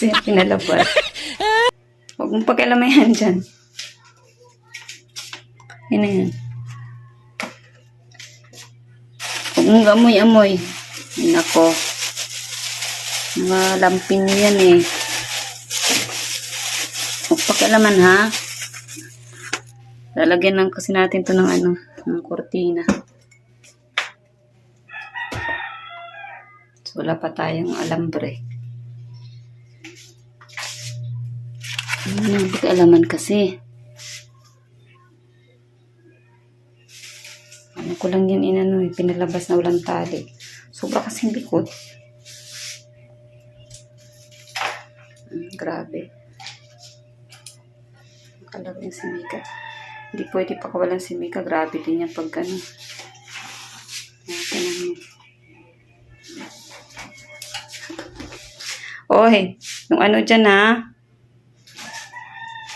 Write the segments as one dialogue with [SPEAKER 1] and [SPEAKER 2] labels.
[SPEAKER 1] Kasi pinalabas. Huwag mong pakialamayan dyan. Yan na yan. Huwag mong amoy-amoy. Nako. Mga lampin yan eh. Huwag pakialaman ha. Lalagyan lang kasi natin to ng ano, ng kortina. So, wala pa tayong alambre. Pakialaman kasi. Ano ko lang yan inano eh, pinalabas na walang tali. Sobra kasing likot. Grabe. Nakalab yung si Mika. Hindi pwede pakawalan si Mika. Grabe din yan pag ano. Oy, yung ano dyan ha.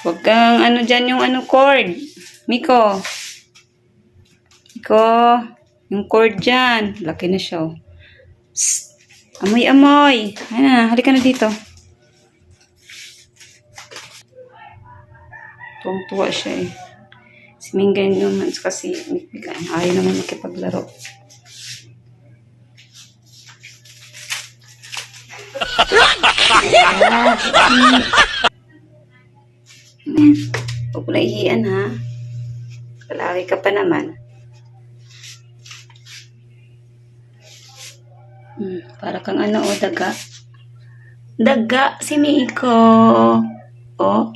[SPEAKER 1] Huwag kang ano dyan yung ano cord. Miko. Miko. Yung cord dyan. Laki na siya oh. Psst. Amoy-amoy. Ayan na, halika na dito. Tuwang-tuwa siya eh. Si Mingay naman kasi ayaw naman makipaglaro. Huwag mo na ihian ha. Kalaki ka pa naman. Para kang ano o daga. Daga si Miko. Oh.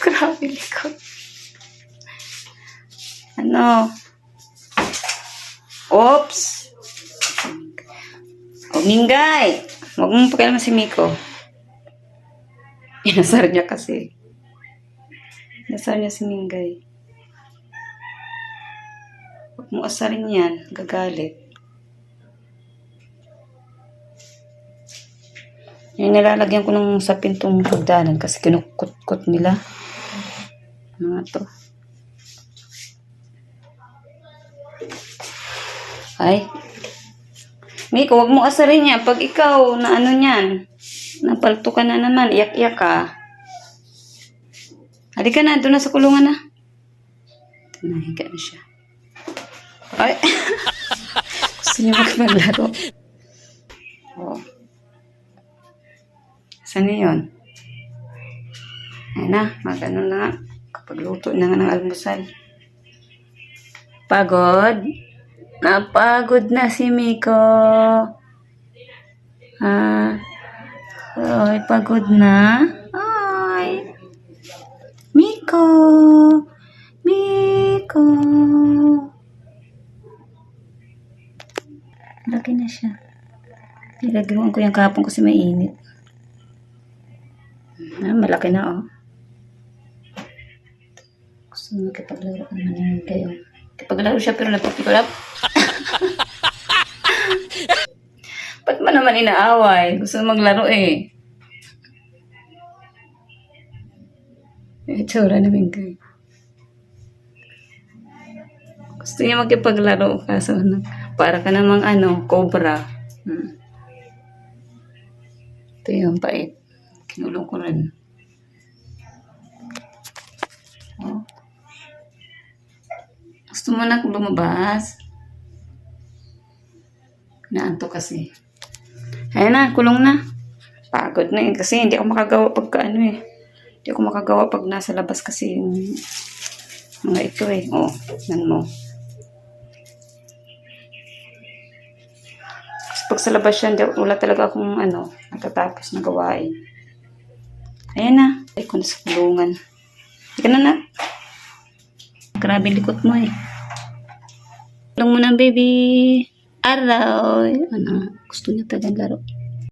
[SPEAKER 1] Grabe likod. Ano? Oops. O, Mingay. Huwag mong pakialaman si Miko. Inasar niya kasi. Inasar niya si Mingay. Huwag mong asarin yan. Gagalit. Yung nilalagyan ko ng sa pintong hagdanan kasi kinukut-kut nila. Mga to. Ay. Miko, huwag mo asarin niya. Pag ikaw na ano niyan, napalto ka na naman, iyak-iyak ka. Halika na, doon na sa kulungan na. Nahiga na siya. Ay. Gusto niya maglaro. Oh. Saan yun? Ayan na, magano na nga. Kapag luto na nga ng almusal. Pagod? Napagod na si Miko. Ay, pagod na. Ay. Miko. Miko. Laki na siya. Nilagyan ko yung kahapon kasi mainit. Malaki na oh. Gusto mo kipaglaro naman kayo. Kipaglaro siya pero nagpapikulap. Ba't mo naman inaaway? Gusto maglaro eh. Itsura na Mingay. Gusto niya magkipaglaro kaso para ka namang ano, cobra. Ito yung pait. Kinulong ko rin. Oh. Gusto mo na lumabas? Naanto kasi. Ayan na, kulong na. Pagod na eh. Kasi hindi ako makagawa pagka ano eh. Hindi ako makagawa pag nasa labas kasi yung mga ito eh. Oh, yan mo. Kasi pag sa labas yan, wala talaga akong ano, natatapos na gawain. Ayan na. Ay ko na sa kulungan. Ika na na. Grabe likot mo eh. Kulong mo na baby. Araw. Ano, gusto niya talagang laro.